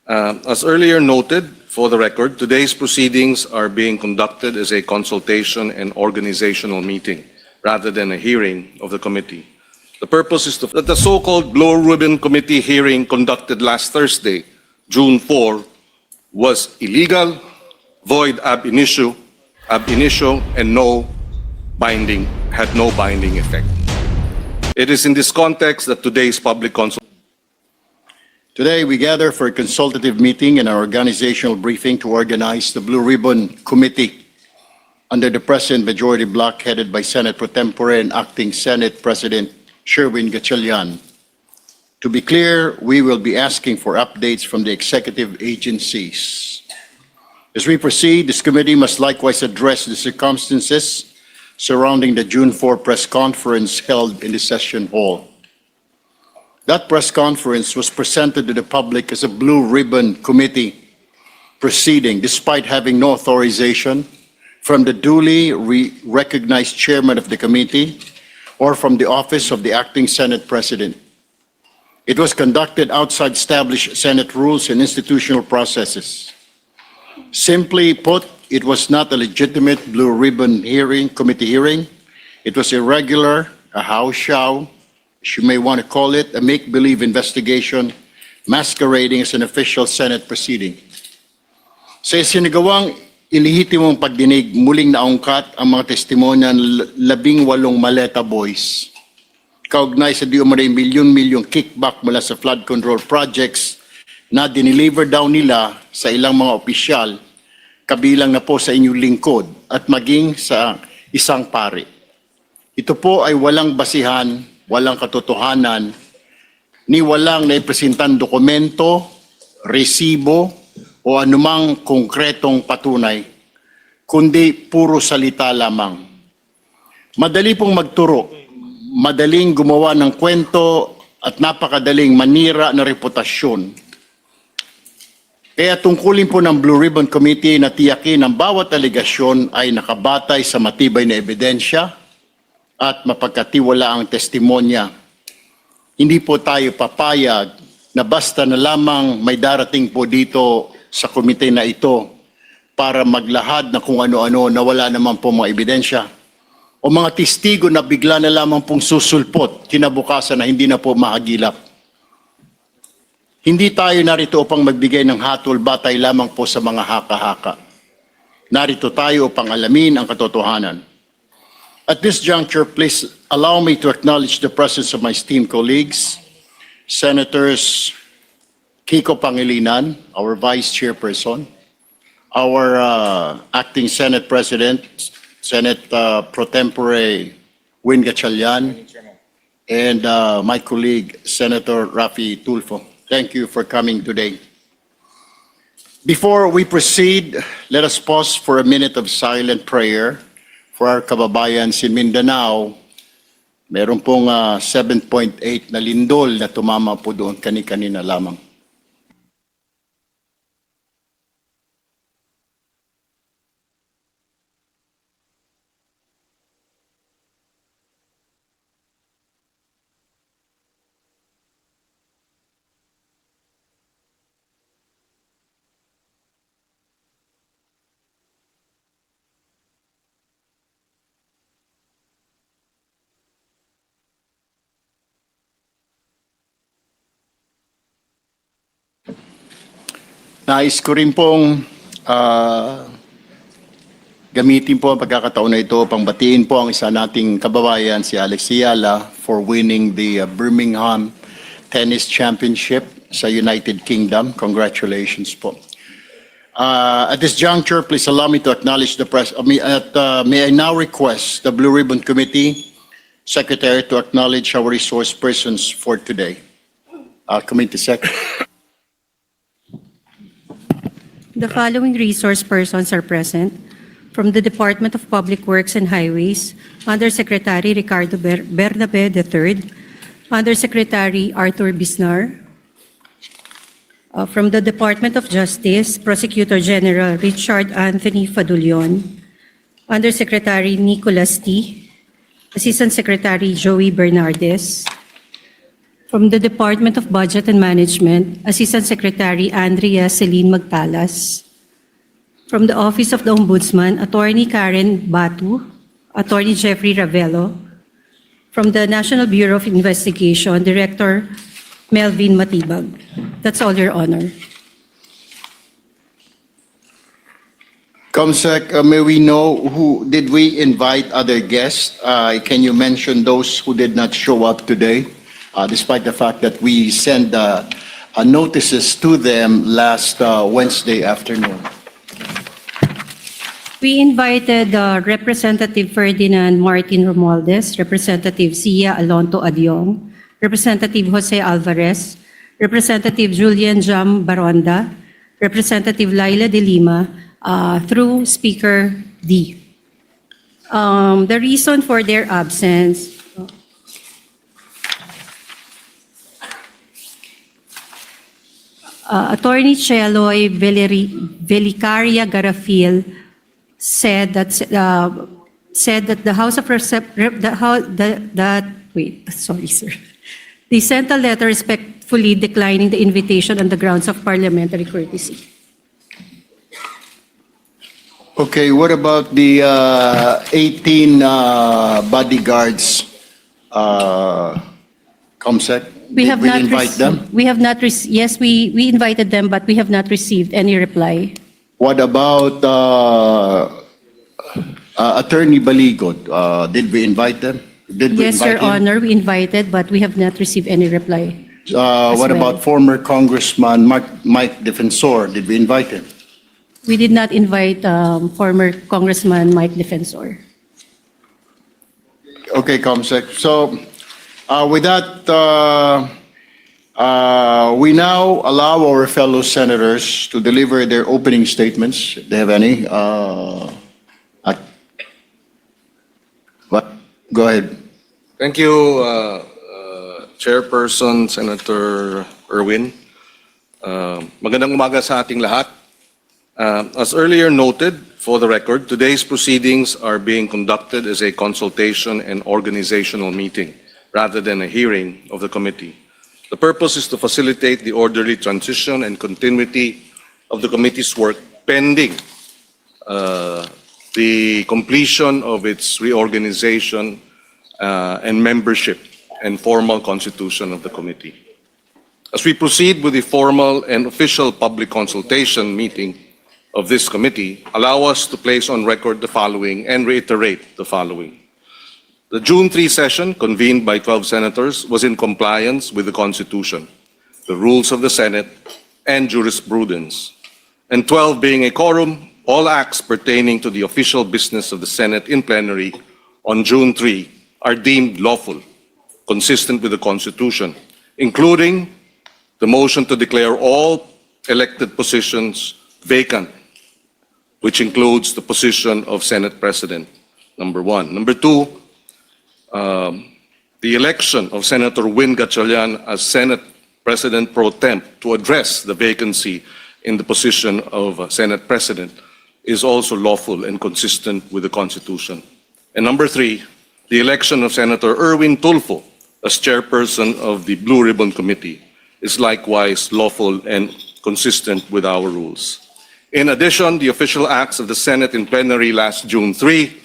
As earlier noted, for the record, today's proceedings are being conducted as a consultation and organizational meeting rather than a hearing of the committee. The purpose is that the so-called Blue Ribbon Committee hearing conducted last Thursday, June 4, was illegal, void ab initio, and had no binding effect. It is in this context that today's public consultation. Today, we gather for a consultative meeting and an organizational briefing to organize the Blue Ribbon Committee under the present majority bloc headed by Senate Pro Tempore and Acting Senate President Sherwin Gatchalian. To be clear, we will be asking for updates from the executive agencies. As we proceed, this committee must likewise address the circumstances surrounding the June 4 press conference held in the session hall. That press conference was presented to the public as a Blue Ribbon Committee proceeding despite having no authorization from the duly recognized chairman of the committee or from the office of the acting Senate President. It was conducted outside established Senate rules and institutional processes. Simply put, it was not a legitimate Blue Ribbon committee hearing. It was irregular, a house show, as you may want to call it, a make-believe investigation masquerading as an official Senate proceeding. Sa isinagawang ilihitimong pagdinig, muling naungkat ang mga testimonya ng 18 Maleta Boys. Kaugnay sa di umaray milyon-milyong kickback mula sa flood control projects na dineliver daw nila sa ilang mga opisyal, kabilang na po sa inyong lingkod at maging sa isang pari. Ito po ay walang basihan, walang katotohanan, ni walang naipresentan dokumento, resibo, o anumang konkretong patunay, kundi puro salita lamang. Madali pong magturo, madaling gumawa ng kwento at napakadaling manira na reputasyon. Kaya tungkulin po ng Blue Ribbon Committee na tiyakin ang bawat alegasyon ay nakabatay sa matibay na ebidensya at mapagkatiwala ang testimonya. Hindi po tayo papayag na basta na lamang may darating po dito sa komite na ito para maglahad na kung ano-ano na wala naman po mga ebidensya o mga testigo na bigla na lamang pong susulpot kinabukasan na hindi na po mahagilap. Hindi tayo narito upang magbigay ng hatol batay lamang po sa mga haka-haka. Narito tayo upang alamin ang katotohanan. At this juncture, please allow me to acknowledge the presence of my esteemed colleagues, Senators Kiko Pangilinan, our Vice Chairperson, our Acting Senate President, Senate Pro Tempore Win Gatchalian, and my colleague, Senator Raffy Tulfo. Thank you for coming today. Before we proceed, let us pause for a minute of silent prayer for our kababayans in Mindanao. Meron pong 7.8 na lindol na tumama po doon kani-kanina lamang. Nais ko rin pong gamitin po ang pagkakataon na ito pang batiin po ang isa nating kababayan, si Alex Ayala, for winning the Birmingham Tennis Championship sa United Kingdom. Congratulations po. At this juncture, please allow me to acknowledge the press. May I now request the Blue Ribbon Committee Secretary to acknowledge our resource persons for today. Committee Secretary. The following resource persons are present from the Department of Public Works and Highways, Undersecretary Ricardo Bernabe III, Undersecretary Arthur Bisnar. From the Department of Justice, Prosecutor General Richard Anthony Fadulion, Undersecretary Nicholas T., Assistant Secretary Joey Bernardes. From the Department of Budget and Management, Assistant Secretary Andrea Celine Magtalas. From the Office of the Ombudsman, Attorney Karen Batu, Attorney Jeffrey Ravello. From the National Bureau of Investigation, Director Melvin Matibag. That's all, Your Honor. Comsec, may we know who, did we invite other guests? Can you mention those who did not show up today? Despite the fact that we sent notices to them last Wednesday afternoon. We invited Representative Ferdinand Martin Romualdez, Representative Sia Alonto Adyong, Representative Jose Alvarez, Representative Julian Jam Baronda, Representative Laila de Lima, through Speaker D. The reason for their absence, Attorney Cheloy Velicaria Garafil said that the House of They sent a letter respectfully declining the invitation on the grounds of parliamentary courtesy. Okay, what about the 18 bodyguards, Comsec? We have Did we not invite them? We have not yes, we invited them, but we have not received any reply. What about Attorney Baligot? Did we invite them? Did we Yes, invite Your him? Honor, we invited, but we have not received any reply. What well. about former Congressman Mike Defensor? Did we invite him? We did not invite former Congressman Mike Defensor. Okay, Comsec. So with that, we now allow our fellow senators to deliver their opening statements, if they have any. What? Go ahead. Thank you, Chairperson Senator Erwin. Magandang umaga sa ating lahat. As earlier noted, for the record, today's proceedings are being conducted as a consultation and organizational meeting rather than a hearing of the committee. The purpose is to facilitate the orderly transition and continuity of the committee's work pending the completion of its reorganization and membership and formal constitution of the committee. As we proceed with the formal and official public consultation meeting of this committee, allow us to place on record the following and reiterate the following. The June 3 session, convened by 12 senators, was in compliance with the Constitution, the rules of the Senate, and jurisprudence. And 12 being a quorum, all acts pertaining to the official business of the Senate in plenary on June 3 are deemed lawful, consistent with the Constitution, including the motion to declare all elected positions vacant, which includes the position of Senate President, number one. Number two, the election of Senator Win Gatchalian as Senate President pro temp to address the vacancy in the position of Senate President is also lawful and consistent with the Constitution. And number three, the election of Senator Erwin Tulfo as Chairperson of the Blue Ribbon Committee is likewise lawful and consistent with our rules. In addition, the official acts of the Senate in plenary last June 3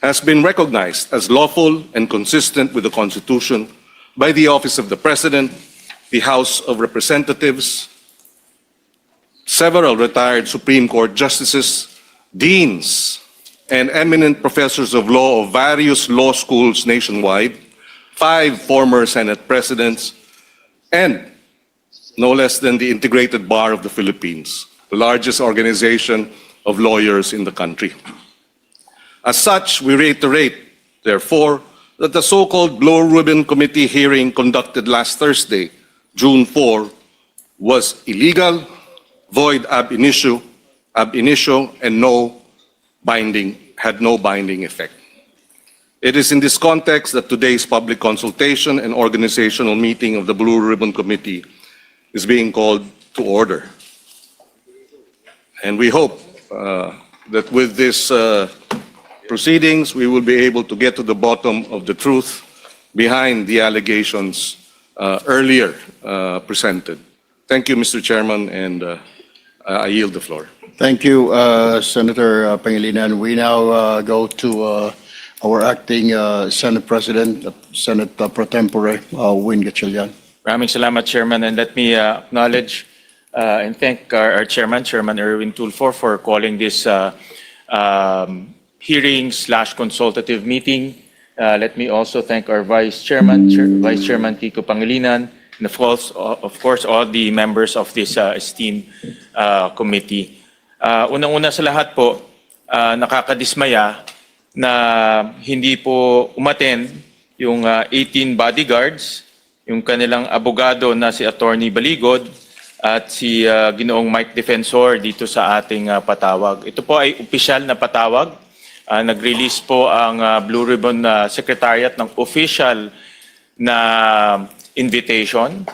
has been recognized as lawful and consistent with the Constitution by the Office of the President, the House of Representatives, several retired Supreme Court justices, deans, and eminent professors of law of various law schools nationwide, 5 former Senate presidents, and no less than the Integrated Bar of the Philippines, the largest organization of lawyers in the country. As such, we reiterate, therefore, that the so-called Blue Ribbon Committee hearing conducted last Thursday, June 4, was illegal, void ab initio, and had no binding effect. It is in this context that today's public consultation and organizational meeting of the Blue Ribbon Committee is being called to order. And we hope that with this proceedings, we will be able to get to the bottom of the truth behind the allegations earlier presented. Thank you, Mr. Chairman, and I yield the floor. Thank you, Senator Pangilinan. We now go to our acting Senate President, Senate Pro Tempore, Win Gatchalian. Maraming salamat, Chairman, and let me acknowledge and thank our Chairman, Chairman Erwin Tulfo, for calling this hearing/consultative meeting. Let me also thank our Vice Chairman, Vice Chairman Kiko Pangilinan, and of course, all the members of this esteemed committee. Unang-una sa lahat po, nakakadismaya na hindi po umattend yung 18 bodyguards, yung kanilang abogado na si Attorney Baligod at si Ginoong Mike Defensor dito sa ating patawag. Ito po ay opisyal na patawag. Nag-release po ang Blue Ribbon Secretariat ng official na invitation.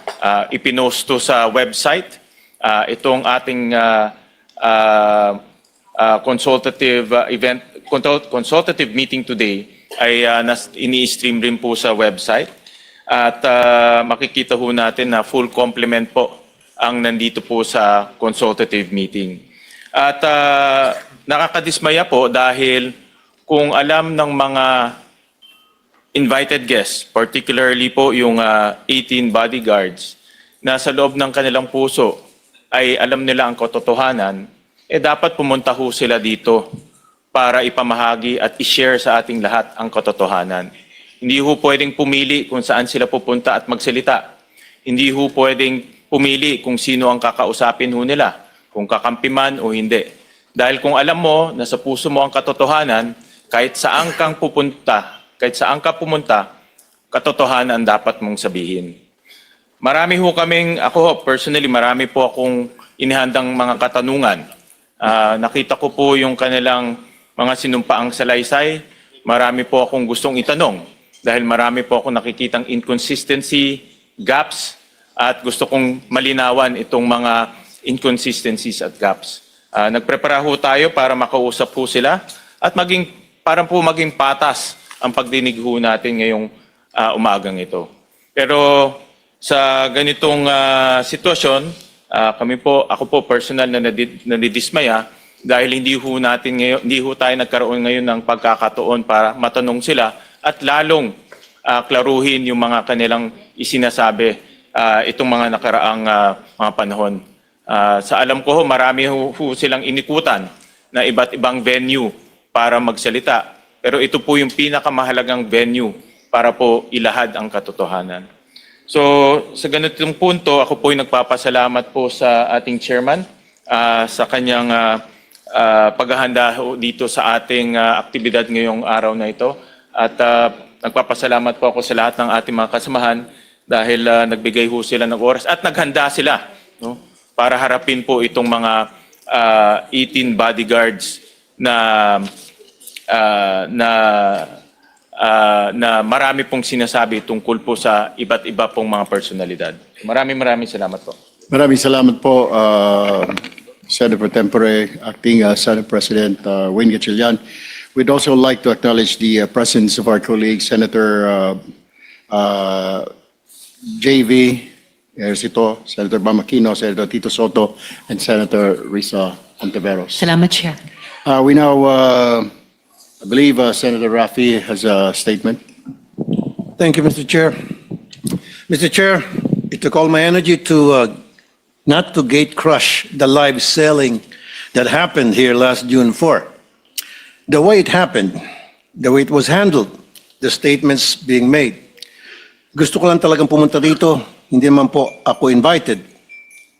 Ipinost to sa website. Itong ating consultative meeting today ay ini-stream rin po sa website. At makikita ho natin na full complement po ang nandito po sa consultative meeting. At nakakadismaya po dahil kung alam ng mga invited guests, particularly po yung 18 bodyguards, na sa loob ng kanilang puso ay alam nila ang katotohanan, dapat pumunta ho sila dito para ipamahagi at i-share sa ating lahat ang katotohanan. Hindi ho pwedeng pumili kung saan sila pupunta at magsalita. Hindi ho pwedeng pumili kung sino ang kakausapin ho nila, kung kakampi man o hindi. Dahil kung alam mo na sa puso mo ang katotohanan, kahit saan kang pupunta, kahit saan ka pumunta, katotohanan ang dapat mong sabihin. Marami ho kaming, ako personally, marami po akong inihandang mga katanungan. Nakita ko po yung kanilang mga sinumpaang salaysay. Marami po akong gustong itanong dahil marami po akong nakikitang inconsistency, gaps, at gusto kong malinawan itong mga inconsistencies at gaps. Nagprepara ho tayo para makausap po sila at para po maging patas ang pagdinig ho natin ngayong umagang ito. Pero sa ganitong sitwasyon, ako po personal na nadidismaya dahil hindi ho tayo nagkaroon ngayon ng pagkakataon para matanong sila at lalong klaruhin yung mga kanilang isinasabi itong mga nakaraang mga panahon. Sa alam ko, marami ho silang inikutan na iba't ibang venue para magsalita. Pero ito po yung pinakamahalagang venue para po ilahad ang katotohanan. So, sa ganitong punto, ako po yung nagpapasalamat po sa ating chairman sa kanyang paghahanda dito sa ating aktibidad ngayong araw na ito. At nagpapasalamat po ako sa lahat ng ating mga kasamahan dahil nagbigay ho sila ng oras at naghanda sila, no, para harapin po itong mga 18 bodyguards na marami pong sinasabi tungkol po sa iba't iba pong mga personalidad. Maraming salamat po. Maraming salamat po, Senator Pro Tempore, Acting Senate President Win Gatchalian. We'd also like to acknowledge the presence of our colleague, Senator JV Ejercito, Senator Bam Aquino, Senator Tito Soto, and Senator Risa Ontiveros. Salamat, Chair. We now, I believe Senator Rafi has a statement. Thank you, Mr. Chair. Mr. Chair, it took all my energy to not to gate crush the live selling that happened here last June 4. The way it happened, the way it was handled, the statements being made. Gusto ko lang talagang pumunta dito, hindi man po ako invited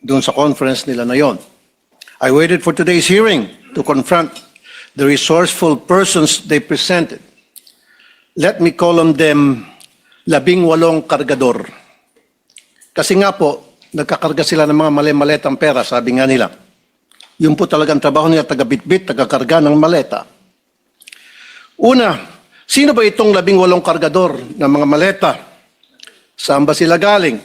doon sa conference nila na yon. I waited for today's hearing to confront the resourceful persons they presented. Let me call on them 18 kargador. Kasi nga po, nagkakarga sila ng mga mali-maletang pera, sabi nga nila. Yun po talagang trabaho nila, taga-bitbit, taga-karga ng maleta. Una, sino ba itong 18 kargador ng mga maleta? Saan ba sila galing?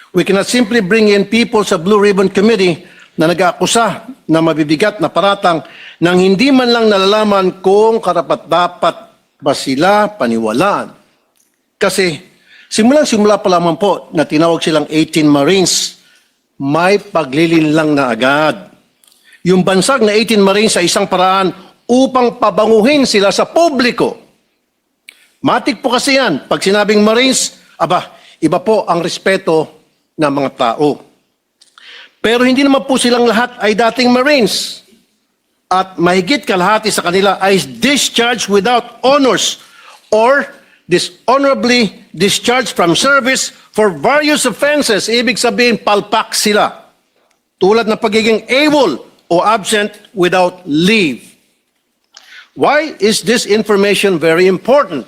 We cannot simply bring in people sa Blue Ribbon Committee na nag-aakusa na mabibigat na paratang nang hindi man lang nalalaman kung karapat-dapat ba sila paniwalaan. Kasi Simula pa lamang po na tinawag silang 18 Marines, may paglilinlang na agad. Yung bansag na 18 Marines sa isang paraan upang pabanguhin sila sa publiko. Matik po kasi yan. Pag sinabing Marines, iba po ang respeto ng mga tao. Pero hindi naman po silang lahat ay dating Marines. At mahigit kalahati sa kanila ay discharged without honors or dishonorably discharged from service for various offenses. Ibig sabihin, palpak sila. Tulad ng pagiging AWOL o absent without leave. Why is this information very important?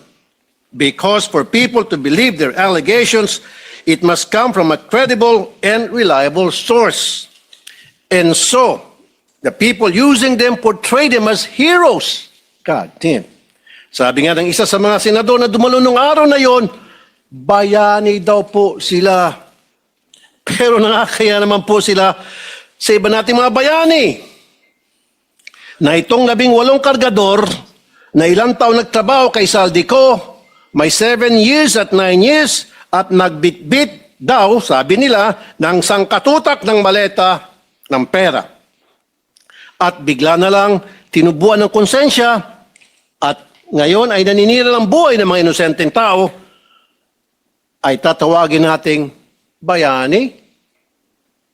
Because for people to believe their allegations, it must come from a credible and reliable source. And so, the people using them portray them as heroes. God damn. Sabi nga ng isa sa mga senador na dumalo nung araw na yon, bayani daw po sila. Pero nakakaya naman po sila sa iba nating mga bayani. Na itong 18 kargador na ilang taon nagtrabaho kay Saldico, may 7 years at 9 years at nagbitbit daw, sabi nila, ng sangkatutak ng maleta ng pera. At bigla na lang tinubuan ng konsensya at ngayon ay naninira ng buhay ng mga inosenteng tao, ay tatawagin nating bayani.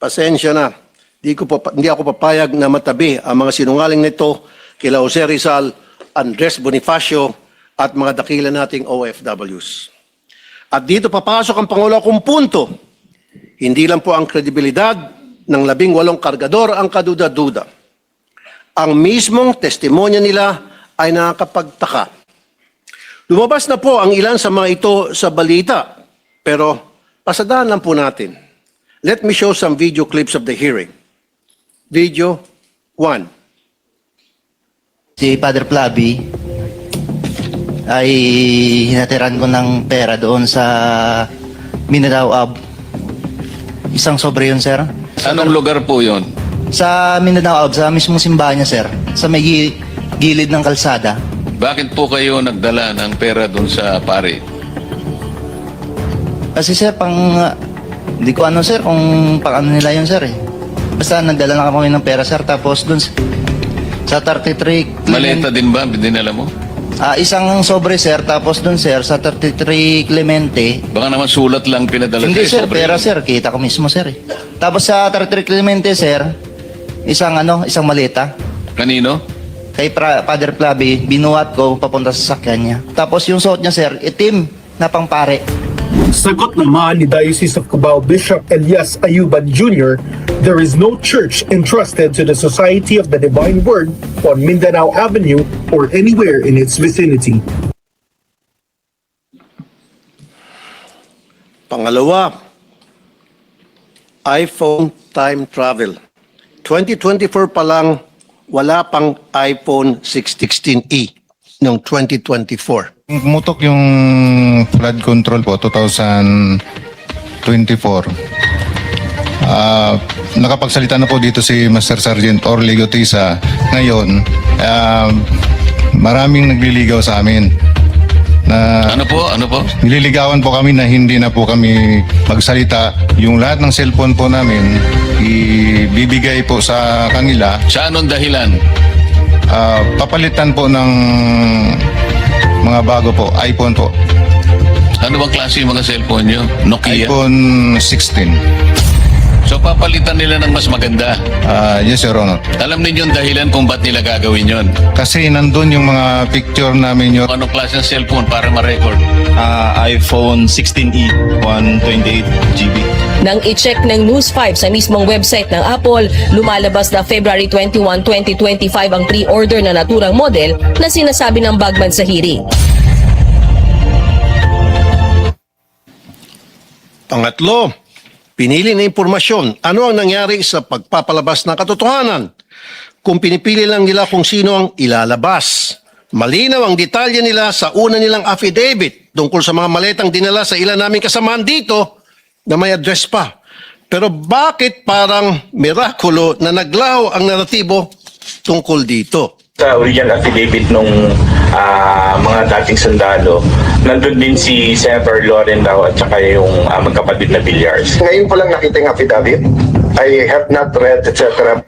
Pasensya na. Hindi ako papayag na matabi ang mga sinungaling nito kila Jose Rizal, Andres Bonifacio at mga dakila nating OFWs. At dito papasok ang Pangulo kong punto. Hindi lang po ang kredibilidad ng 18 kargador ang kaduda-duda. Ang mismong testimonya nila ay nakakapagtaka. Lumabas na po ang ilan sa mga ito sa balita, pero pasadahan lang po natin. Let me show some video clips of the hearing. Video 1. Si Father Flavi ay hinatiran ko ng pera doon sa Mindanao Ab. Isang sobre yun, sir. Anong lugar po yon? Sa Mindanao Ab, sa mismong simbahan niya, sir. Sa may gilid ng kalsada. Bakit po kayo nagdala ng pera doon sa pare? Kasi, sir, hindi ko ano, sir, kung pang ano nila yun, sir, eh. Basta nagdala na kami ng pera, sir. Tapos doon sa 33... Maleta din ba dinala mo? Isang sobre, sir. Tapos doon, sir, sa 33 Clemente. Baka naman sulat lang pinadala Hindi, sa'yo, sir, sobre. pera, sir. Kita ko mismo, sir, eh. Tapos sa 33 Clemente, sir, isang maleta. Kanino? Kay Father Flavi, binuhat ko papunta sa sakyan niya. Tapos yung suot niya, sir, itim na pangpare. Sagot naman ni Diocese of Cubao Bishop Elias Ayuban Jr., there is no church entrusted to the Society of the Divine Word on Mindanao Avenue or anywhere in its vicinity. Pangalawa, iPhone time travel. 2024 pa lang, wala pang iPhone 616e noong 2024. Pumutok yung flood control po, 2024. Nakapagsalita na po dito si Master Sergeant Orly Gutisa. Ngayon, maraming nagliligaw sa amin. Ano po? Nililigawan po kami na hindi na po kami magsalita. Yung lahat ng cellphone po namin, ibibigay po sa kanila. Sa anong dahilan? Papalitan po ng mga bago po, iPhone po. Ano bang klase yung mga cellphone nyo? Nokia? iPhone 16. So papalitan nila ng mas maganda. Yes, Your Honor. Alam ninyo yung dahilan kung ba't nila gagawin yon? Kasi nandun yung mga picture namin, Your Anong klase ng cellphone para ma-record? iPhone 16e, 128 GB. Nang i-check ng News 5 sa mismong website ng Apple, lumalabas na February 21, 2025 ang pre-order na naturang model na sinasabi ng Bagman sa hearing. Pangatlo, pinili na impormasyon. Ano ang nangyari sa pagpapalabas ng katotohanan? Kung pinipili lang nila kung sino ang ilalabas. Malinaw ang detalye nila sa una nilang affidavit tungkol sa mga maletang dinala sa ilan naming kasamaan dito na may address pa. Pero bakit parang mirakulo na naglaho ang naratibo tungkol dito? Sa original affidavit nung mga dating sundalo. Nandun din si Senator Loren daw at saka yung magkapatid na Villars. Ngayon ko lang nakita yung affidavit. I have not read, etc.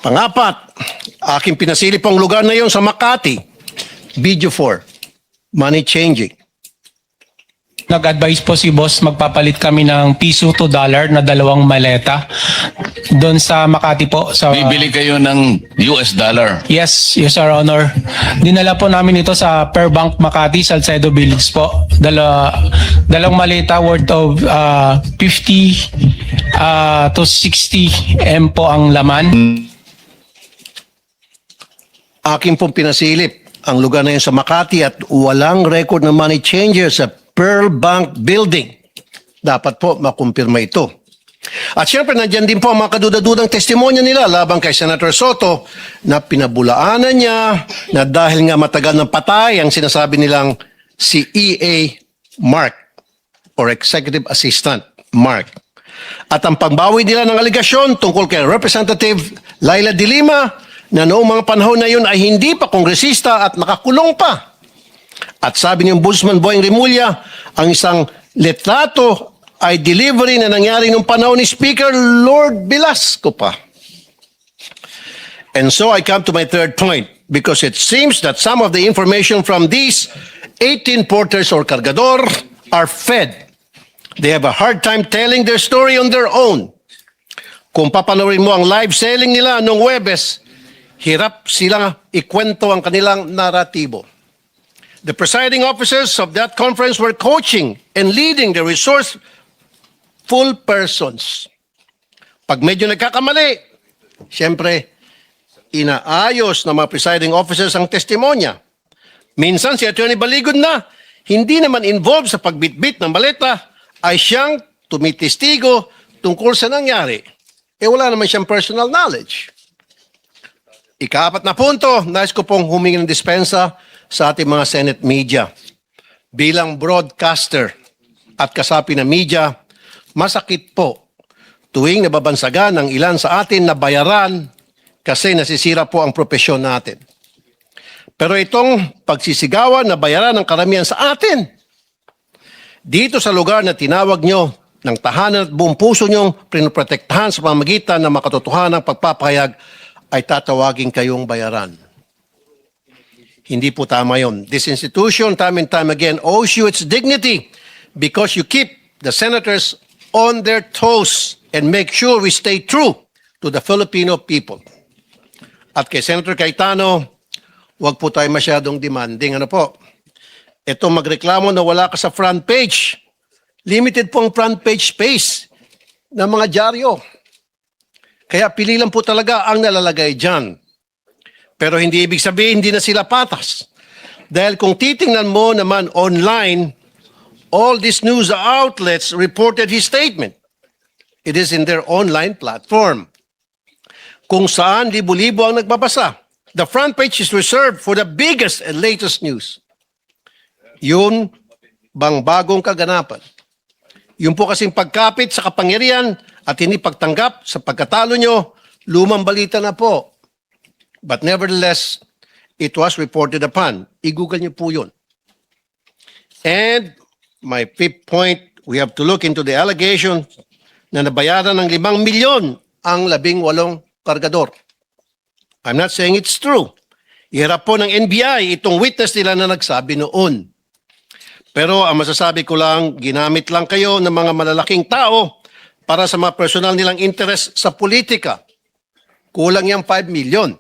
Pangapat, aking pinasilip ang lugar na yon sa Makati. Video 4, money changing. Nag-advise po si boss, magpapalit kami ng piso to dollar na 2 maleta doon sa Makati po. Sa, Bibili kayo ng US dollar. Yes, yes, Your Honor. Dinala po namin ito sa Fairbank Makati, Salcedo Village po. Dalawang maleta worth of 50 to 60 M po ang laman. Aking pong pinasilip ang lugar na yun sa Makati at walang record ng money changer sa Pearl Bank Building. Dapat po makumpirma ito. At syempre, nandiyan din po ang mga kadudadudang testimonya nila laban kay Senator Soto na pinabulaanan niya na dahil nga matagal ng patay ang sinasabi nilang si E.A. Mark or Executive Assistant Mark. At ang pagbawi nila ng aligasyon tungkol kay Representative Laila de Lima na noong mga panahon na yun ay hindi pa kongresista at nakakulong pa. At sabi ni Ombudsman Boying Rimulya, ang isang letrato ay delivery na nangyari nung panahon ni Speaker Lord Velasco pa. And so I come to my third point because it seems that some of the information from these 18 porters or cargador are fed. They have a hard time telling their story on their own. Kung papanoorin mo ang live selling nila noong Huwebes, hirap silang ikwento ang kanilang naratibo. The presiding officers of that conference were coaching and leading the resourceful persons. Pag medyo nagkakamali, siyempre, inaayos ng mga presiding officers ang testimonya. Minsan si Attorney Baligod na, hindi naman involved sa pagbitbit ng maleta, ay siyang tumitestigo tungkol sa nangyari. Wala naman siyang personal knowledge. Ika-4 na punto, nais ko pong humingi ng dispensa sa ating mga Senate media. Bilang broadcaster at kasapi ng media, masakit po tuwing nababansagan ng ilan sa atin na bayaran kasi nasisira po ang propesyon natin. Pero itong pagsisigawan na bayaran ng karamihan sa atin, dito sa lugar na tinawag nyo ng tahanan at buong puso nyong pinoprotektahan sa pamamagitan ng makatotohanang pagpapahayag, ay tatawagin kayong bayaran. Hindi po tama yun. This institution, time and time again, owes you its dignity because you keep the senators on their toes and make sure we stay true to the Filipino people. At kay Senator Cayetano, huwag po tayo masyadong demanding. Ano po? Ito magreklamo na wala ka sa front page. Limited po ang front page space ng mga dyaryo. Kaya pili lang po talaga ang nalalagay dyan. Pero hindi ibig sabihin hindi na sila patas. Dahil kung titingnan mo naman online, all these news outlets reported his statement. It is in their online platform. Kung saan libo-libo ang nagbabasa. The front page is reserved for the biggest and latest news. Yun bang bagong kaganapan? Yung po kasing pagkapit sa kapangyarihan at hindi pagtanggap sa pagkatalo nyo, lumang balita na po. But nevertheless, it was reported upon. I-google nyo po yun. And my fifth point, we have to look into the allegation na nabayaran ng 5 milyon ang 18 kargador. I'm not saying it's true. Iharap po ng NBI itong witness nila na nagsabi noon. Pero ang masasabi ko lang, ginamit lang kayo ng mga malalaking tao para sa mga personal nilang interest sa politika. Kulang yung 5 milyon.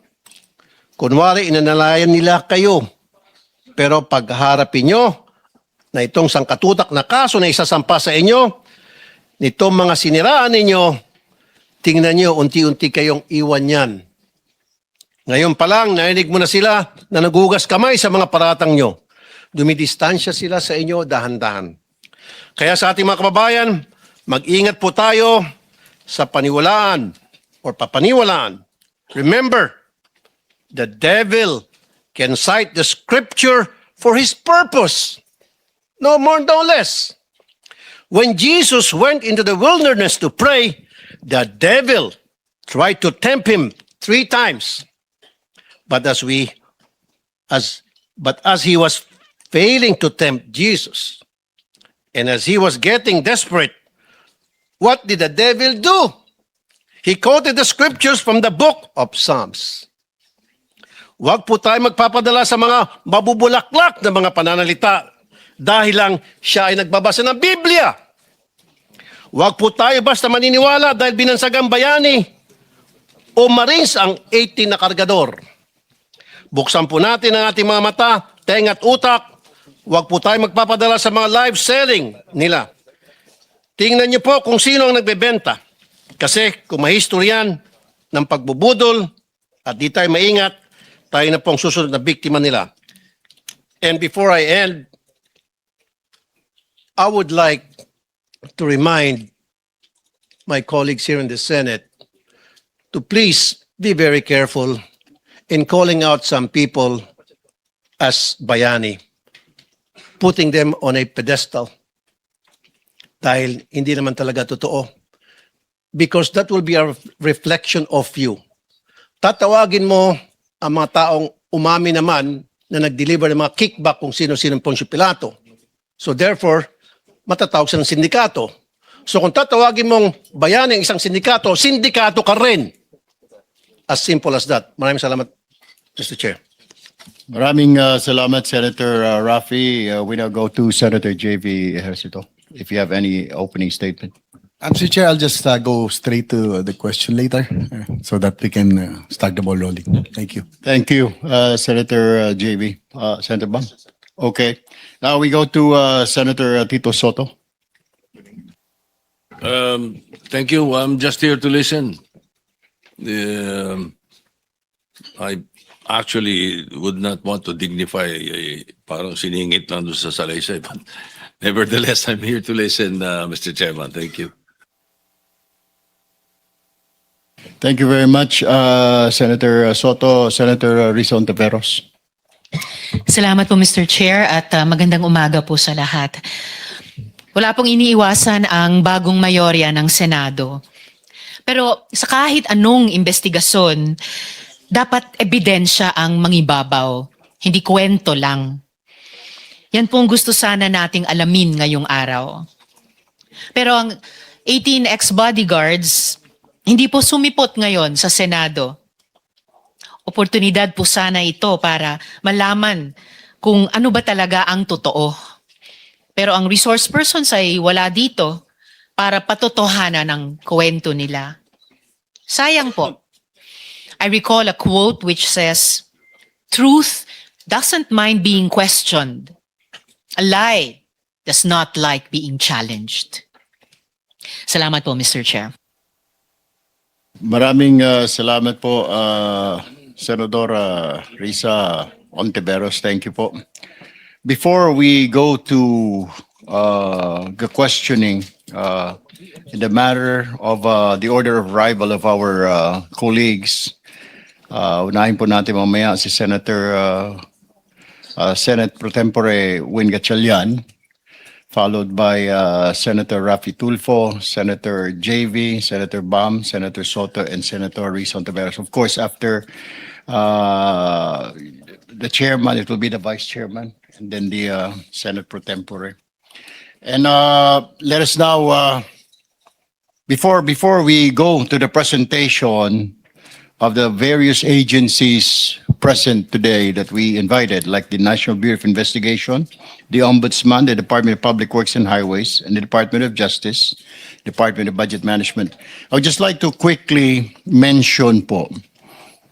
Kunwari, inanalayan nila kayo. Pero pagharapin nyo na itong sangkatutak na kaso na isasampa sa inyo, nitong mga siniraan ninyo, tingnan nyo, unti-unti kayong iwan yan. Ngayon pa lang, narinig mo na sila na nagugas kamay sa mga paratang nyo. Dumidistansya sila sa inyo dahan-dahan. Kaya sa ating mga kababayan, mag-ingat po tayo sa paniwalaan or papaniwalaan. Remember, the devil can cite the scripture for his purpose. No more, no less. When Jesus went into the wilderness to pray, the devil tried to tempt him 3 times. But as he was failing to tempt Jesus, and as he was getting desperate, what did the devil do? He quoted the scriptures from the book of Psalms. Huwag po tayo magpapadala sa mga mabubulaklak na mga pananalita dahil lang siya ay nagbabasa ng Biblia. Huwag po tayo basta maniniwala dahil binansagang bayani o Marines ang 18 na kargador. Buksan po natin ang ating mga mata, tenga at utak. Huwag po tayo magpapadala sa mga live selling nila. Tingnan niyo po kung sino ang nagbebenta. Kasi kung mahistoryan ng pagbubudol at di tayo maingat, tayo na pong susunod na biktima nila. And before I end, I would like to remind my colleagues here in the Senate to please be very careful in calling out some people as bayani, putting them on a pedestal dahil hindi naman talaga totoo. Because that will be a reflection of you. Tatawagin mo ang mga taong umami naman na nag-deliver ng mga kickback kung sino-sino Poncio Pilato. So therefore, matatawag siya ng sindikato. So kung tatawagin mong bayani ang isang sindikato, sindikato ka rin. As simple as that. Maraming salamat, Mr. Chair. Maraming salamat, Senator Rafi. We now go to Senator JV Ejercito, if you have any opening statement. Mr. Chair, I'll just go straight to the question later so that we can start the ball rolling. Thank you. Thank you, Senator JV. Senator Bam? Okay. Now we go to Senator Tito Soto. Thank you. I'm just here to listen. I actually would not want to dignify parang siningit lang doon sa salaysay, but nevertheless, I'm here to listen, Mr. Chairman. Thank you. Thank you very much, Senator Soto. Senator Rizon Taveros. Salamat po, Mr. Chair, at magandang umaga po sa lahat. Wala pong iniiwasan ang bagong mayorya ng Senado. Pero sa kahit anong investigasyon, dapat ebidensya ang mangibabaw, hindi kwento lang. Yan pong gusto sana nating alamin ngayong araw. Pero ang 18 ex-bodyguards, hindi po sumipot ngayon sa Senado. Oportunidad po sana ito para malaman kung ano ba talaga ang totoo. Pero ang resource persons ay wala dito para patotohanan ng kwento nila. Sayang po. I recall a quote which says, "Truth doesn't mind being questioned. A lie does not like being challenged." Salamat po, Mr. Chair. Maraming salamat po, Senadora Risa Ontiveros. Thank you po. Before we go to the questioning in the matter of the order of arrival of our colleagues, unahin po natin mamaya si Senate Pro Tempore Win Gatchalian, followed by Senator Rafi Tulfo, Senator JV, Senator Bam, Senator Soto, and Senator Rizon Taveros. Of course, after the chairman, it will be the vice chairman, and then the Senate Pro Tempore. And let us now, before we go to the presentation of the various agencies present today that we invited, like the National Bureau of Investigation, the Ombudsman, the Department of Public Works and Highways, and the Department of Justice, Department of Budget Management. I would just like to quickly mention po,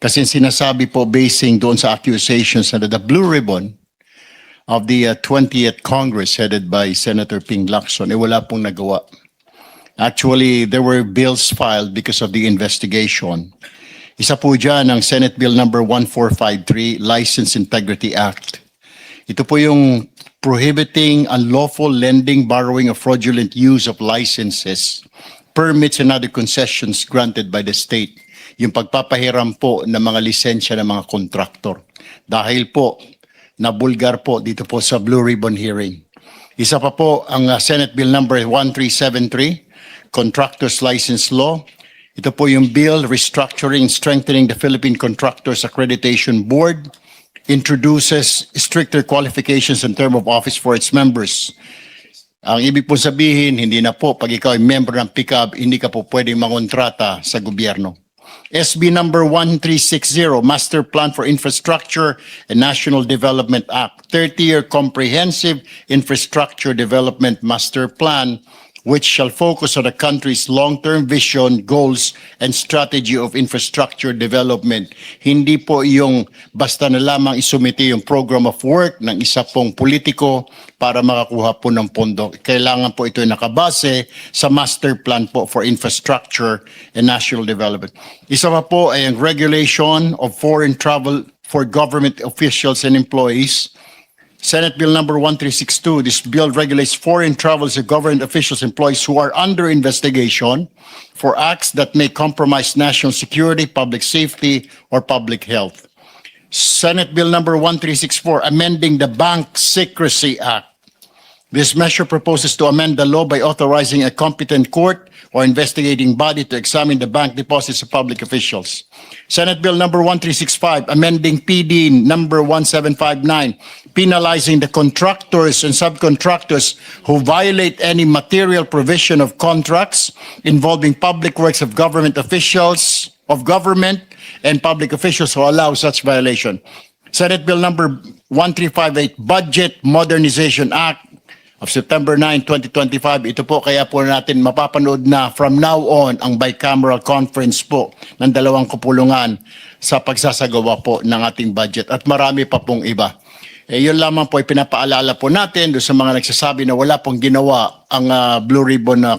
kasi sinasabi po basing doon sa accusations na the Blue Ribbon of the 20th Congress headed by Senator Ping Lacson, wala pong nagawa. Actually, there were bills filed because of the investigation. Isa po dyan ang Senate Bill number 1453, License Integrity Act. Ito po yung prohibiting unlawful lending, borrowing, or fraudulent use of licenses, permits, and other concessions granted by the state. Yung pagpapahiram po ng mga lisensya ng mga kontraktor. Dahil po, nabulgar po dito po sa Blue Ribbon hearing. Isa pa po ang Senate Bill number 1373, Contractors License Law. Ito po yung bill restructuring and strengthening the Philippine Contractors Accreditation Board, introduces stricter qualifications and term of office for its members. Ang ibig po sabihin, hindi na po, pag ikaw ay member ng PICAB, hindi ka po pwedeng mangontrata sa gobyerno. SB number 1360, Master Plan for Infrastructure and National Development Act, 30-year Comprehensive Infrastructure Development Master Plan, which shall focus on the country's long-term vision, goals, and strategy of infrastructure development. Hindi po yung basta na lamang isumite yung program of work ng isa pong politiko para makakuha po ng pondo. Kailangan po ito nakabase sa master plan po for infrastructure and national development. Isa pa po ay ang regulation of foreign travel for government officials and employees. Senate Bill number 1362, this bill regulates foreign travels of government officials and employees who are under investigation for acts that may compromise national security, public safety, or public health. Senate Bill number 1364, amending the Bank Secrecy Act. This measure proposes to amend the law by authorizing a competent court or investigating body to examine the bank deposits of public officials. Senate Bill number 1365, amending PD number 1759, penalizing the contractors and subcontractors who violate any material provision of contracts involving public works of government officials, of government and public officials who allow such violation. Senate Bill number 1358, Budget Modernization Act of September 9, 2025. Ito po kaya po natin mapapanood na from now on ang bicameral conference po ng dalawang kapulungan sa pagsasagawa po ng ating budget at marami pa pong iba. Yun lamang po ay pinapaalala po natin doon sa mga nagsasabi na wala pong ginawa ang Blue Ribbon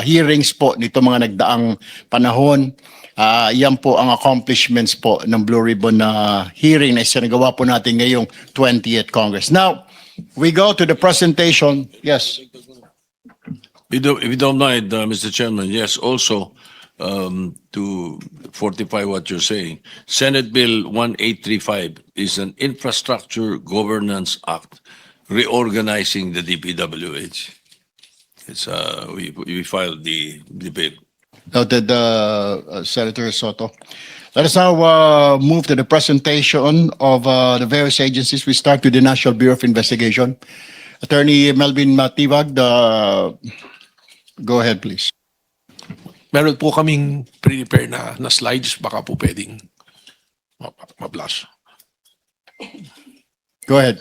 hearings po nito mga nagdaang panahon. Yan po ang accomplishments po ng Blue Ribbon hearing na isinagawa po natin ngayong 20th Congress. Now, we go to the presentation. Yes. If you don't mind, Mr. Chairman, yes, also to fortify what you're saying, Senate Bill 1835 is an Infrastructure Governance Act reorganizing the DPWH. It's we filed the bill. Noted, Senator Soto. Let us now move to the presentation of the various agencies. We start with the National Bureau of Investigation. Attorney Melvin Matibag, go ahead, please. Meron po kaming prepare na slides, baka po pwedeng ma-flash. Go ahead.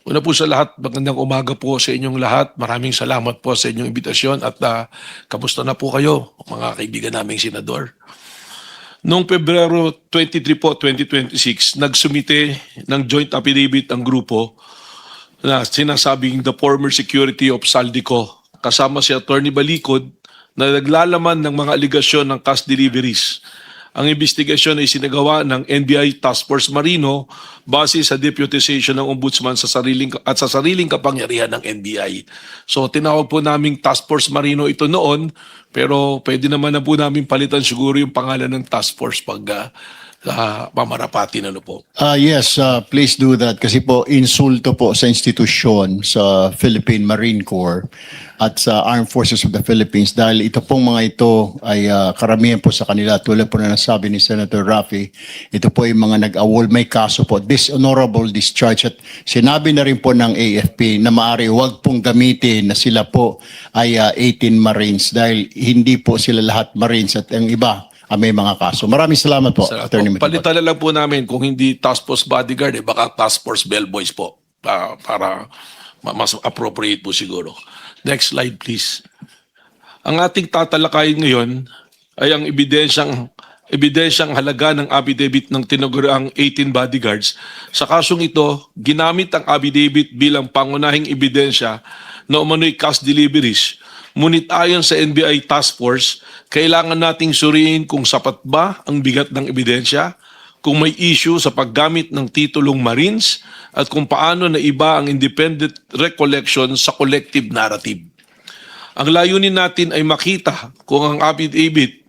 Una po sa lahat, magandang umaga po sa inyong lahat. Maraming salamat po sa inyong imbitasyon at kamusta na po kayo, mga kaibigan naming senador. Noong Pebrero 23 po, 2026, nagsumite ng joint affidavit ang grupo na sinasabing the former security of Saldico kasama si Attorney Balikod na naglalaman ng mga aligasyon ng cash deliveries. Ang investigasyon ay sinagawa ng NBI Task Force Marino base sa deputization ng Ombudsman sa sariling kapangyarihan ng NBI. So tinawag po naming Task Force Marino ito noon, pero pwede naman na po namin palitan siguro yung pangalan ng Task Force pag pamarapati na po. Yes, please do that kasi po insulto po sa institusyon sa Philippine Marine Corps at sa Armed Forces of the Philippines dahil ito pong mga ito ay karamihan po sa kanila tulad po na nasabi ni Senator Raffy, ito po yung mga nag-awol, may kaso po, dishonorable discharge at sinabi na rin po ng AFP na maaari huwag pong gamitin na sila po ay 18 Marines dahil hindi po sila lahat Marines at ang iba may mga kaso. Maraming salamat po, Attorney Matibag. Palitan na lang po namin kung hindi Task Force Bodyguard, baka Task Force Bellboys po para mas appropriate po siguro. Next slide, please. Ang ating tatalakayin ngayon ay ang ebidensyang halaga ng affidavit ng tinaguriang 18 bodyguards. Sa kasong ito, ginamit ang affidavit bilang pangunahing ebidensya na umano'y cash deliveries. Ngunit ayon sa NBI Task Force, kailangan nating suriin kung sapat ba ang bigat ng ebidensya, kung may issue sa paggamit ng titulong Marines, at kung paano na iba ang independent recollection sa collective narrative. Ang layunin natin ay makita kung ang affidavit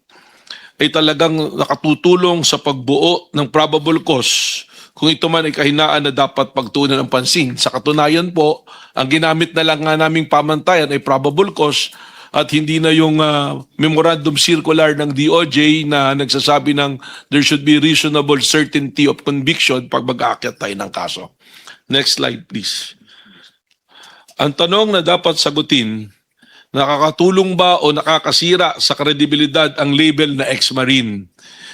ay talagang nakatutulong sa pagbuo ng probable cause, kung ito man ay kahinaan na dapat pagtuunan ng pansin. Sa katunayan po, ang ginamit na lang nga naming pamantayan ay probable cause at hindi na yung memorandum circular ng DOJ na nagsasabi ng there should be reasonable certainty of conviction pag mag-aakyat tayo ng kaso. Next slide, please. Ang tanong na dapat sagutin, nakakatulong ba o nakakasira sa kredibilidad ang label na ex-marine?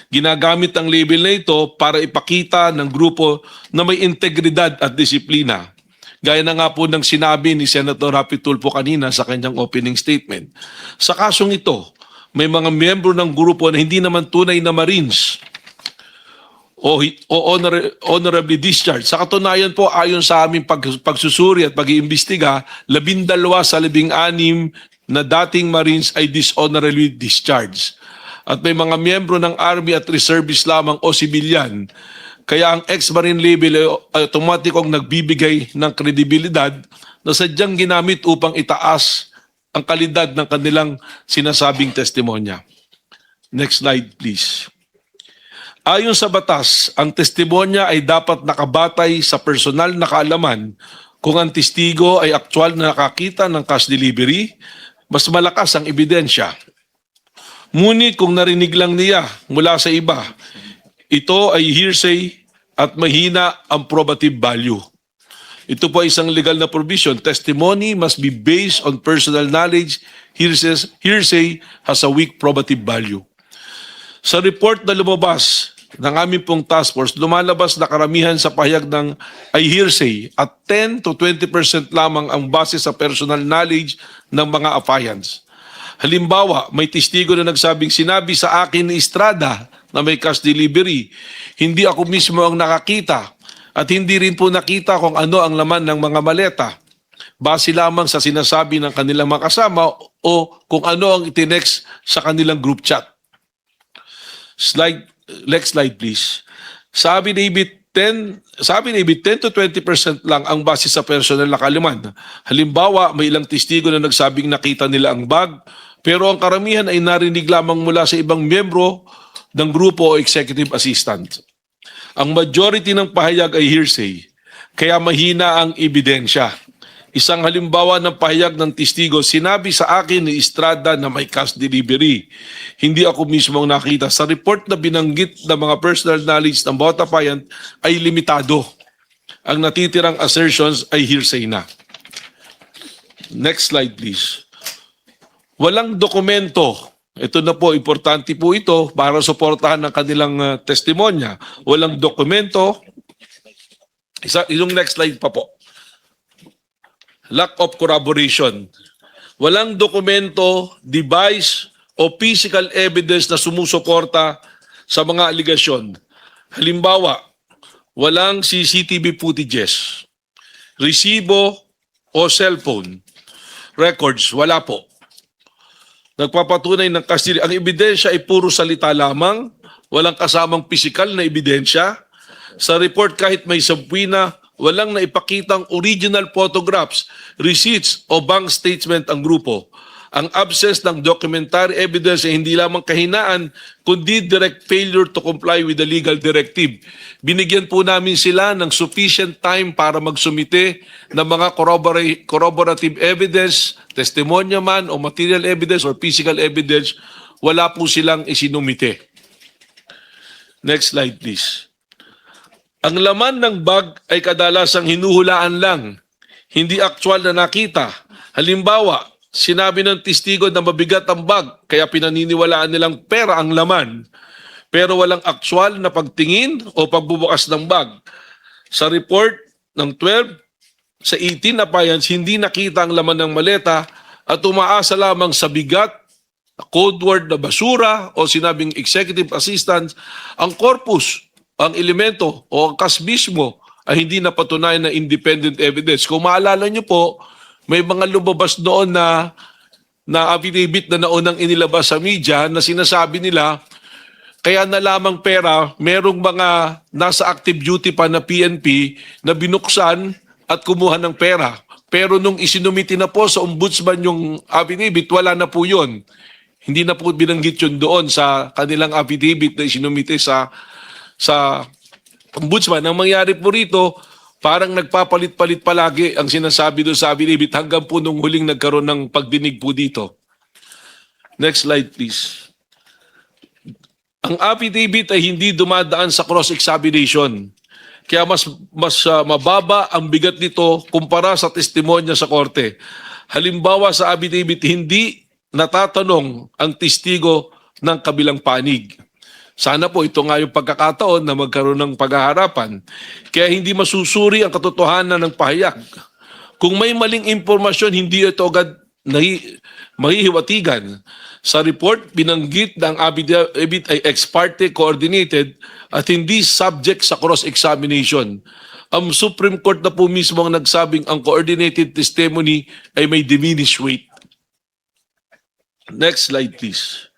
Ginagamit ang label na ito para ipakita ng grupo na may integridad at disiplina. Gaya na nga po ng sinabi ni Senator Rapi Tulfo kanina sa kanyang opening statement. Sa kasong ito, may mga miyembro ng grupo na hindi naman tunay na Marines o honorably discharged. Sa katunayan po, ayon sa aming pagsusuri at pag-iimbestiga, 12 sa 16 na dating Marines ay dishonorably discharged. At may mga miyembro ng Army at Reservists lamang o sibilyan. Kaya ang ex-Marine label ay automatikong nagbibigay ng kredibilidad na sadyang ginamit upang itaas ang kalidad ng kanilang sinasabing testimonya. Next slide, please. Ayon sa batas, ang testimonya ay dapat nakabatay sa personal na kaalaman. Kung ang testigo ay aktual na nakakita ng cash delivery, mas malakas ang ebidensya. Ngunit kung narinig lang niya mula sa iba, ito ay hearsay at mahina ang probative value. Ito po ay isang legal na provision. Testimony must be based on personal knowledge. Hearsay has a weak probative value. Sa report na lumabas ng aming pong task force, lumalabas na karamihan sa pahayag ng ay hearsay at 10 to 20% lamang ang base sa personal knowledge ng mga affiants. Halimbawa, may testigo na nagsabing sinabi sa akin ni Estrada na may cash delivery. Hindi ako mismo ang nakakita at hindi rin po nakita kung ano ang laman ng mga maleta. Base lamang sa sinasabi ng kanilang mga kasama o kung ano ang itinext sa kanilang group chat. Next slide please. Sabi ni Ibit 10 to 20% lang ang base sa personal na kaalaman. Halimbawa, may ilang testigo na nagsabing nakita nila ang bag, pero ang karamihan ay narinig lamang mula sa ibang miyembro ng grupo o executive assistant. Ang majority ng pahayag ay hearsay, kaya mahina ang ebidensya. Isang halimbawa ng pahayag ng testigo, sinabi sa akin ni Estrada na may cash delivery. Hindi ako mismo ang nakita. Sa report na binanggit ng mga personal knowledge ng bawat affiant ay limitado. Ang natitirang assertions ay hearsay na. Next slide please. Walang dokumento. Ito na po, importante po ito para suportahan ng kanilang testimonya. Walang dokumento. Yung next slide pa po. Lack of corroboration. Walang dokumento, device, o physical evidence na sumusuporta sa mga aligasyon. Halimbawa, walang CCTV footages, resibo o cellphone records, wala po. Nagpapatunay ng custody. Ang ebidensya ay puro salita lamang, walang kasamang physical na ebidensya. Sa report kahit may subpoena, walang naipakitang original photographs, receipts o bank statement ang grupo. Ang absence ng documentary evidence ay hindi lamang kahinaan, kundi direct failure to comply with the legal directive. Binigyan po namin sila ng sufficient time para magsumite ng mga corroborative evidence, testimonya man o material evidence or physical evidence, wala po silang isinumite. Next slide please. Ang laman ng bag ay kadalasang hinuhulaan lang, hindi aktual na nakita. Halimbawa, sinabi ng testigo na mabigat ang bag, kaya pinaniniwalaan nilang pera ang laman, pero walang aktual na pagtingin o pagbubukas ng bag. Sa report ng 12 sa 18 appliance, hindi nakita ang laman ng maleta at umaasa lamang sa bigat, code word na basura o sinabing executive assistant, ang corpus, ang elemento o ang cash mismo ay hindi napatunayan na independent evidence. Kung maalala nyo po, may mga lumabas noon na affidavit na naunang inilabas sa media na sinasabi nila kaya na lamang pera, merong mga nasa active duty pa na PNP na binuksan at kumuha ng pera. Pero nung isinumiti na po sa ombudsman yung affidavit, wala na po yun. Hindi na po binanggit yun doon sa kanilang affidavit na isinumiti sa ombudsman. Ang mangyari po rito, parang nagpapalit-palit palagi ang sinasabi doon sa affidavit hanggang po nung huling nagkaroon ng pagdinig po dito. Next slide, please. Ang affidavit ay hindi dumadaan sa cross-examination. Kaya mas mababa ang bigat nito kumpara sa testimonya sa korte. Halimbawa sa affidavit, hindi natatanong ang testigo ng kabilang panig. Sana po ito nga yung pagkakataon na magkaroon ng paghaharapan. Kaya hindi masusuri ang katotohanan ng pahayag. Kung may maling impormasyon, hindi ito agad mahihiwatigan. Sa report, binanggit na ang affidavit ay ex parte coordinated at hindi subject sa cross-examination. Ang Supreme Court na po mismo ang nagsabing ang coordinated testimony ay may diminished weight. Next slide, please.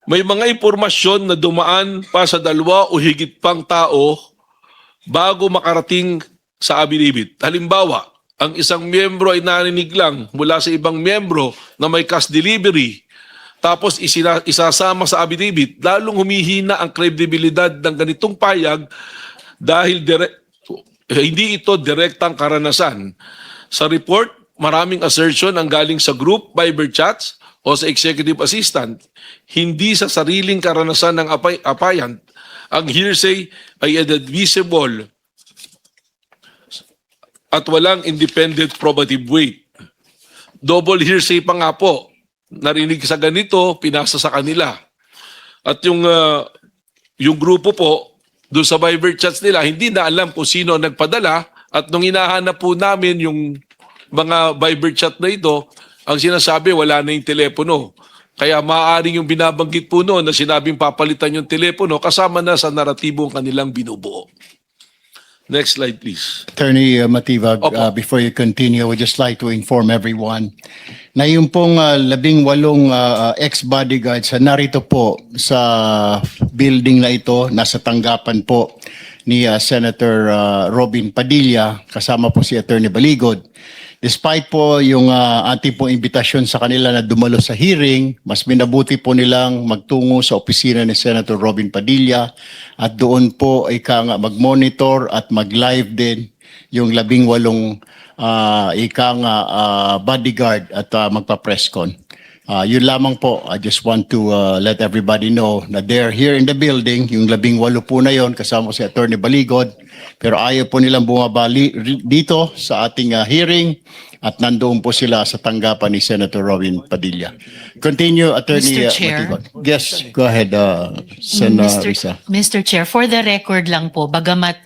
May mga impormasyon na dumaan pa sa dalawa o higit pang tao bago makarating sa affidavit. Halimbawa, ang isang miyembro ay narinig lang mula sa ibang miyembro na may cash delivery, tapos isasama sa affidavit, lalong humihina ang kredibilidad ng ganitong payag dahil hindi ito direktang karanasan. Sa report, maraming assertion ang galing sa group, Viber chats, o sa executive assistant, hindi sa sariling karanasan ng applicant. Ang hearsay ay inadmissible at walang independent probative weight. Double hearsay pa nga po. Narinig sa ganito, pinasa sa kanila. At yung grupo po, doon sa Viber chats nila, hindi na alam kung sino ang nagpadala. At nung hinahanap po namin yung mga Viber chat na ito, ang sinasabi, wala na yung telepono. Kaya maaaring yung binabanggit po noon na sinabing papalitan yung telepono, kasama na sa naratibong kanilang binubuo. Next slide, please. Attorney Matibag, Opo. before you continue, I would just like to inform everyone na yung pong 18 ex-bodyguards narito po sa building na ito, nasa tanggapan po ni Senator Robin Padilla, kasama po si Attorney Baligod. Despite po yung ating pong imbitasyon sa kanila na dumalo sa hearing, mas minabuti po nilang magtungo sa opisina ni Senator Robin Padilla at doon po ay mag-monitor at mag-live din yung 18 bodyguard at magpa-press con. Yun lamang po, I just want to let everybody know na they're here in the building, yung 18 po na yon kasama si Attorney Baligod, pero ayaw po nilang bumabali dito sa ating hearing at nandoon po sila sa tanggapan ni Senator Robin Padilla. Continue, Attorney Mr. Chair. Matibag. Yes, go ahead, Sen. Risa. Mr. Chair, for the record lang po, bagamat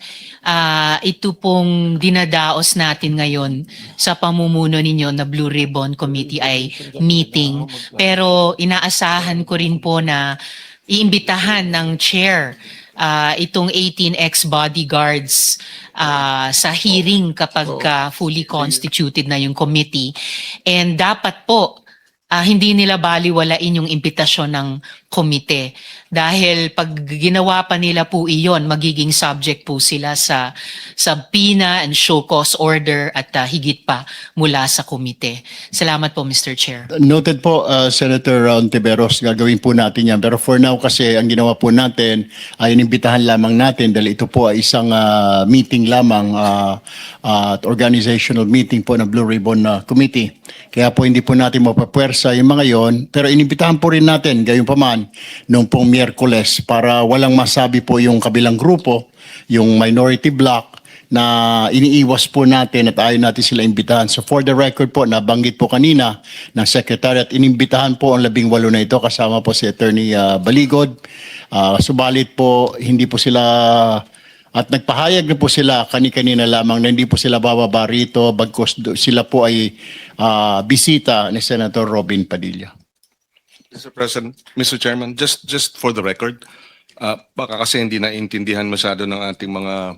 ito pong dinadaos natin ngayon sa pamumuno ninyo na Blue Ribbon Committee ay meeting, pero inaasahan ko rin po na iimbitahan ng chair itong 18 ex-bodyguards sa hearing kapag fully constituted na yung committee. And dapat po hindi nila baliwalain yung imbitasyon ng komite. Dahil pag ginawa pa nila po iyon, magiging subject po sila sa subpoena and show cause order at higit pa mula sa komite. Salamat po, Mr. Chair. Noted po, Senator Ontiveros, gagawin po natin yan. Pero for now kasi ang ginawa po natin ay inimbitahan lamang natin dahil ito po ay isang meeting lamang at organizational meeting po ng Blue Ribbon Committee. Kaya po hindi po natin mapapwersa yung mga yon, pero inimbitahan po rin natin gayon pa man noong pong Miyerkules para walang masabi po yung kabilang grupo, yung minority bloc, na iniiwas po natin at ayaw natin sila imbitahan. So for the record po, nabanggit po kanina ng Secretary at inimbitahan po ang 18 na ito kasama po si Attorney Baligod. Subalit po, hindi po sila, at nagpahayag na po sila kani-kanina lamang na hindi po sila bababa rito bagkus sila po ay bisita ni Senator Robin Padilla. Mr. President, Mr. Chairman, just for the record, baka kasi hindi naintindihan masyado ng ating mga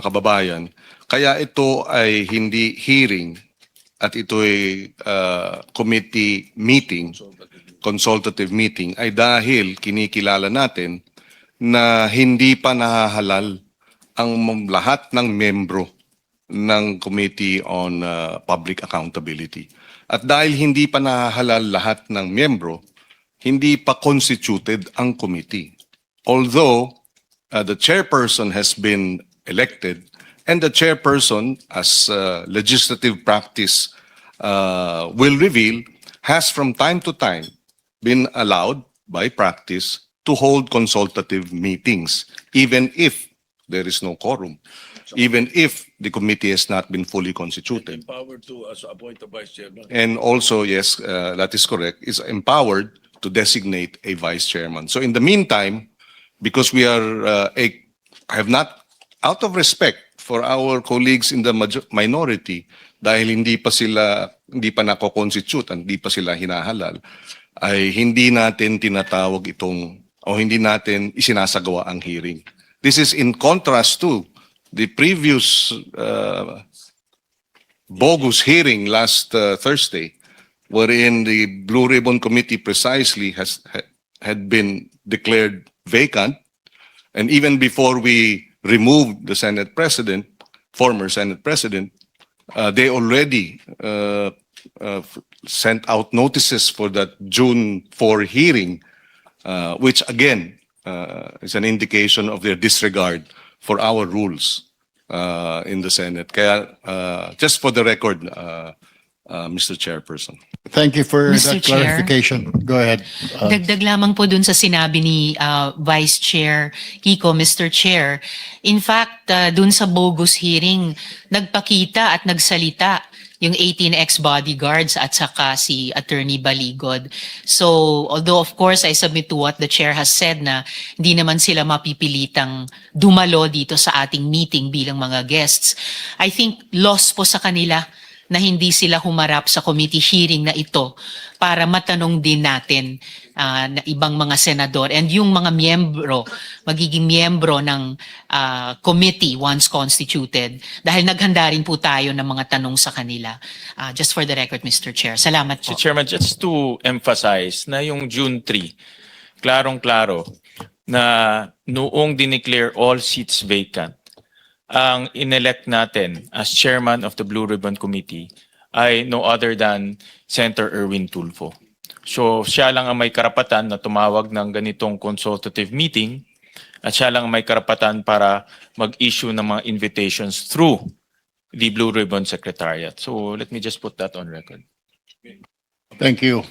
kababayan. Kaya ito ay hindi hearing at ito ay committee meeting, consultative meeting, ay dahil kinikilala natin na hindi pa nahahalal ang lahat ng membro ng Committee on Public Accountability. At dahil hindi pa nahahalal lahat ng membro, hindi pa constituted ang committee. Although the chairperson has been elected and the chairperson, as legislative practice will reveal, has from time to time been allowed by practice to hold consultative meetings, even if there is no quorum, even if the committee has not been fully constituted. Empowered to appoint a vice chairman. And also, yes, that is correct, is empowered to designate a vice chairman. So in the meantime, because we are have not, out of respect for our colleagues in the minority, dahil hindi pa nako-constitute, hindi pa sila hinahalal, ay hindi natin tinatawag itong, o hindi natin isinasagawa ang hearing. This is in contrast to the previous bogus hearing last Thursday, wherein the Blue Ribbon Committee precisely had been declared vacant, and even before we removed the Senate President, former Senate President, they already sent out notices for that June 4 hearing, which again is an indication of their disregard for our rules in the Senate. Kaya, just for the record, Mr. Chairperson. Thank you for Mr. that Chair. clarification. Go ahead. Dagdag lamang po dun sa sinabi ni Vice Chair Kiko, Mr. Chair. In fact, dun sa bogus hearing, nagpakita at nagsalita yung 18 ex-bodyguards at saka si Attorney Baligod. So, although of course I submit to what the Chair has said na hindi naman sila mapipilitang dumalo dito sa ating meeting bilang mga guests, I think loss po sa kanila na hindi sila humarap sa committee hearing na ito para matanong din natin na ibang mga senador and yung mga miyembro, magiging miyembro ng committee once constituted dahil naghanda rin po tayo ng mga tanong sa kanila. Just for the record, Mr. Chair. Salamat po. Mr. Chairman, just to emphasize na yung June 3, klarong-klaro na noong dineclare all seats vacant, ang inelect natin as chairman of the Blue Ribbon Committee ay no other than Senator Erwin Tulfo. So siya lang ang may karapatan na tumawag ng ganitong consultative meeting at siya lang ang may karapatan para mag-issue ng mga invitations through the Blue Ribbon Secretariat. So let me just put that on record. Thank you,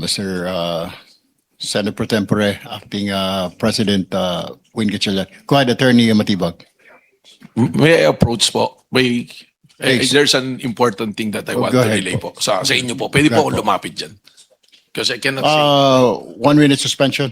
Mr. Senate Pro Tempore, Acting President Win Gatchalian. Go ahead, Attorney Matibag. May I approach po? Please. There's an important thing that I want Go to ahead relay po. po. Sa inyo po. Pwede Go po ahead ako po. lumapit dyan. Because I cannot see. 1 minute suspension.